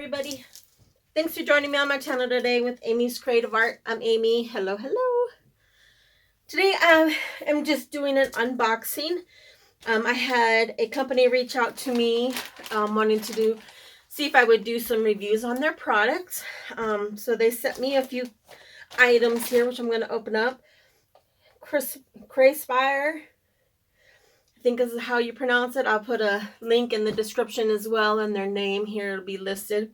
everybody. Thanks for joining me on my channel today with Amy's Creative Art. I'm Amy. Hello, hello. Today I'm just doing an unboxing. I had a company reach out to me wanting to see if I would do some reviews on their products. So they sent me a few items here, which I'm going to open up. Craspire, I think is how you pronounce it. I'll put a link in the description as well, and their name here will be listed.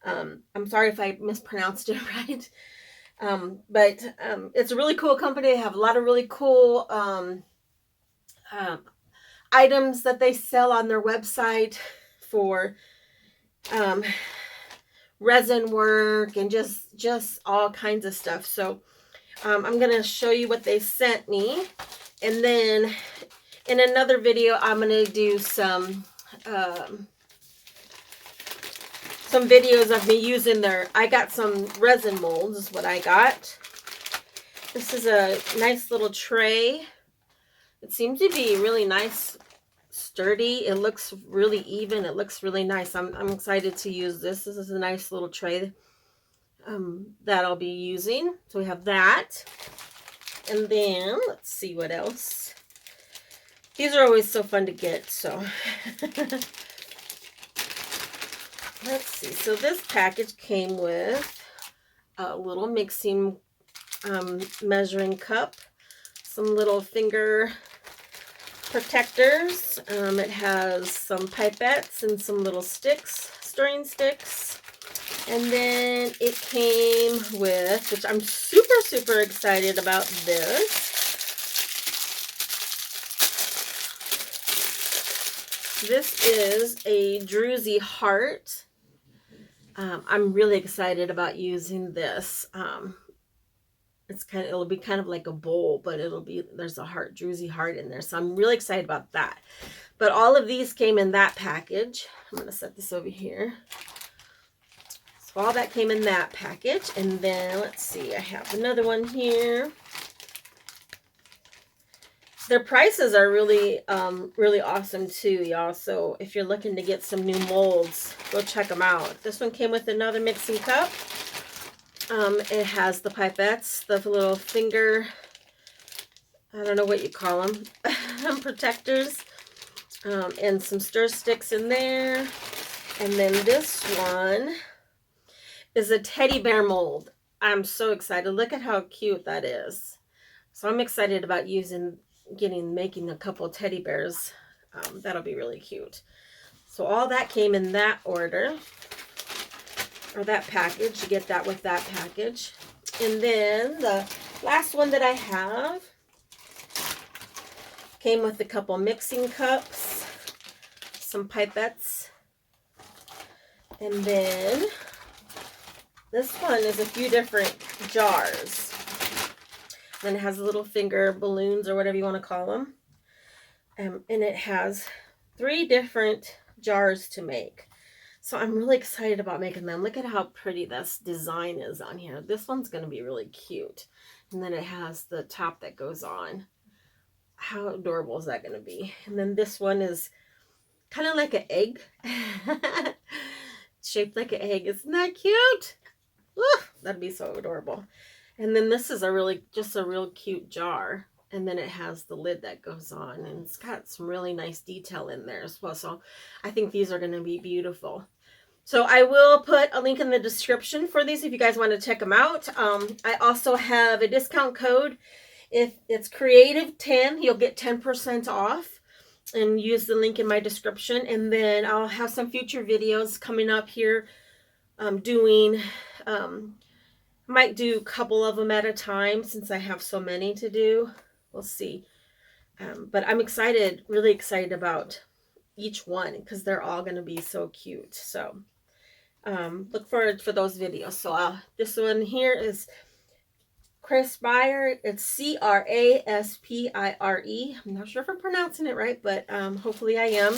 I'm sorry if I mispronounced it right. But it's a really cool company. They have a lot of really cool items that they sell on their website for resin work and just all kinds of stuff. So I'm going to show you what they sent me. And then in another video, I'm going to do some videos of me using I got some resin molds is what I got. This is a nice little tray. It seems to be really nice, sturdy. It looks really even. It looks really nice. I'm excited to use this. This is a nice little tray that I'll be using. So we have that. And then let's see what else. These are always so fun to get, so let's see. So this package came with a little mixing measuring cup, some little finger protectors. It has some pipettes and some little sticks, stirring sticks. And then it came with, which I'm super excited about this. This is a druzy heart. I'm really excited about using this. It'll be kind of like a bowl, but there's a druzy heart in there. So I'm really excited about that. But all of these came in that package. I'm going to set this over here. So all that came in that package. And then let's see, I have another one here. Their prices are really awesome too, y'all. So if you're looking to get some new molds, go check them out. This one came with another mixing cup. It has the pipettes, the little finger, I don't know what you call them, protectors, and some stir sticks in there. And then this one is a teddy bear mold. I'm so excited. Look at how cute that is. So I'm excited about making a couple teddy bears. That'll be really cute. So all that came in that order, or that package. You get that with that package. And then the last one that I have came with a couple mixing cups, some pipettes, and then this one is a few different jars. Then it has little finger balloons or whatever you want to call them. And it has 3 different jars to make. So I'm really excited about making them. Look at how pretty this design is on here. This one's going to be really cute. And then it has the top that goes on. How adorable is that going to be? And then this one is kind of like an egg. Shaped like an egg. Isn't that cute? Ooh, that'd be so adorable. And then this is just a real cute jar. And then it has the lid that goes on. And it's got some really nice detail in there as well. So I think these are going to be beautiful. So I will put a link in the description for these if you guys want to check them out. I also have a discount code. If it's Creative10, you'll get 10% off. And use the link in my description. And then I'll have some future videos coming up here might do a couple of them at a time since I have so many to do. We'll see. But I'm excited, really excited about each one because they're all going to be so cute. So look forward for those videos. So this one here is Craspire. It's Craspire. I'm not sure if I'm pronouncing it right, but hopefully I am.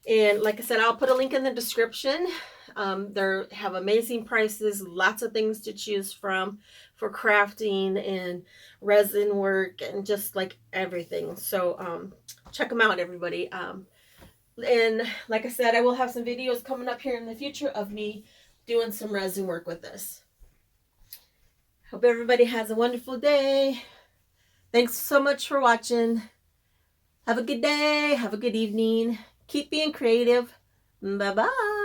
And like I said, I'll put a link in the description. They have amazing prices, lots of things to choose from for crafting and resin work and just like everything. So check them out, everybody. And like I said, I will have some videos coming up here in the future of me doing some resin work with this. Hope everybody has a wonderful day. Thanks so much for watching. Have a good day. Have a good evening. Keep being creative. Bye-bye.